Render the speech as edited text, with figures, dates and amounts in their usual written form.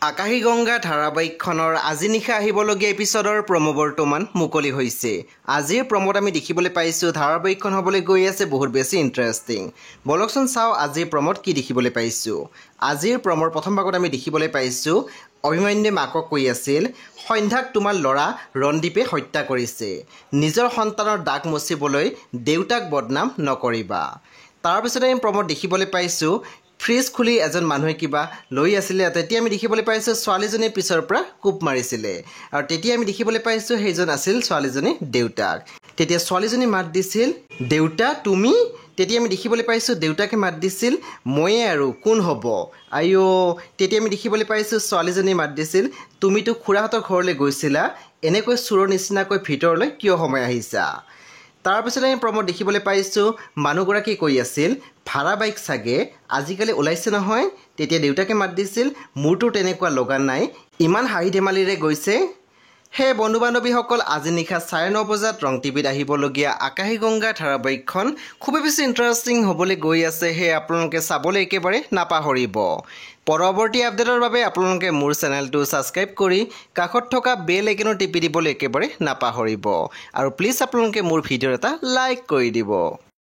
আকাশী গংগা ধাৰাবাহিকখনৰ আজি নিশা আহিবলগীয়া এপিছডৰ প্ৰমো বৰ্তমান মুকলি হৈছে। আজিৰ প্ৰমোত আমি দেখিবলৈ পাইছোঁ ধাৰাবাহিকখন হ'বলৈ গৈ আছে বহুত বেছি ইণ্টাৰেষ্টিং। বলকচোন চাওঁ আজিৰ প্ৰমোত কি দেখিবলৈ পাইছোঁ। আজিৰ প্ৰমোৰ প্ৰথম ভাগত আমি দেখিবলৈ পাইছোঁ অভিমন্যুৱে মাকক কৈ আছিল, সন্ধ্যাক তোমাৰ ল'ৰা ৰণদীপে হত্যা কৰিছে। নিজৰ সন্তানৰ দাগ মচিবলৈ দেউতাক বদনাম নকৰিবা। তাৰপিছতে আমি প্ৰমোত দেখিবলৈ পাইছোঁ ফ্ৰিজ খুলি এজন মানুহে কিবা লৈ আছিলে। তেতিয়া আমি দেখিবলৈ পাইছোঁ ছোৱালীজনীৰ পিছৰ পৰা কোব মাৰিছিলে আৰু তেতিয়া আমি দেখিবলৈ পাইছোঁ সেইজন আছিল ছোৱালীজনীৰ দেউতাক। তেতিয়া ছোৱালীজনী মাত দিছিল, দেউতা তুমি? তেতিয়া আমি দেখিবলৈ পাইছোঁ দেউতাকে মাত দিছিল, ময়ে আৰু কোন হ'ব আইঅ'। তেতিয়া আমি দেখিবলৈ পাইছোঁ ছোৱালীজনী মাত দিছিল, তুমিতো খুৰাহঁতৰ ঘৰলৈ গৈছিলা, এনেকৈ চোৰৰ নিচিনাকৈ ভিতৰলৈ কিয় সোমাই আহিছা? তাৰপিছত আমি প্ৰমোত দেখিবলৈ পাইছোঁ মানুহগৰাকী কৈ আছিল, ভাড়া বাইক চাগে আজিকালি ওলাইছে নহয়। তেতিয়া দেউতাকে মাত দিছিল, মোৰতো তেনেকুৱা লগা নাই, ইমান হাঁহি ধেমালিৰে গৈছে। সেই বন্ধু বান্ধৱীসকল আজি নিশা 9:30 বজাত ৰং টিভিত আহিবলগীয়া আকাশী গংগা ধাৰাবাহিকখন খুবেই বেছি ইণ্টাৰেষ্টিং হ'বলৈ গৈ আছে। সেয়ে আপোনালোকে চাবলৈ একেবাৰে নাপাহৰিব। পৰৱৰ্তী আপডেটৰ বাবে আপোনালোকে মোৰ চেনেলটো ছাবস্ক্ৰাইব কৰি কাষত থকা বেল আইকনো টিপি দিবলৈ একেবাৰে নাপাহৰিব আৰু প্লিজ আপোনালোকে মোৰ ভিডিঅ' এটা লাইক কৰি দিব।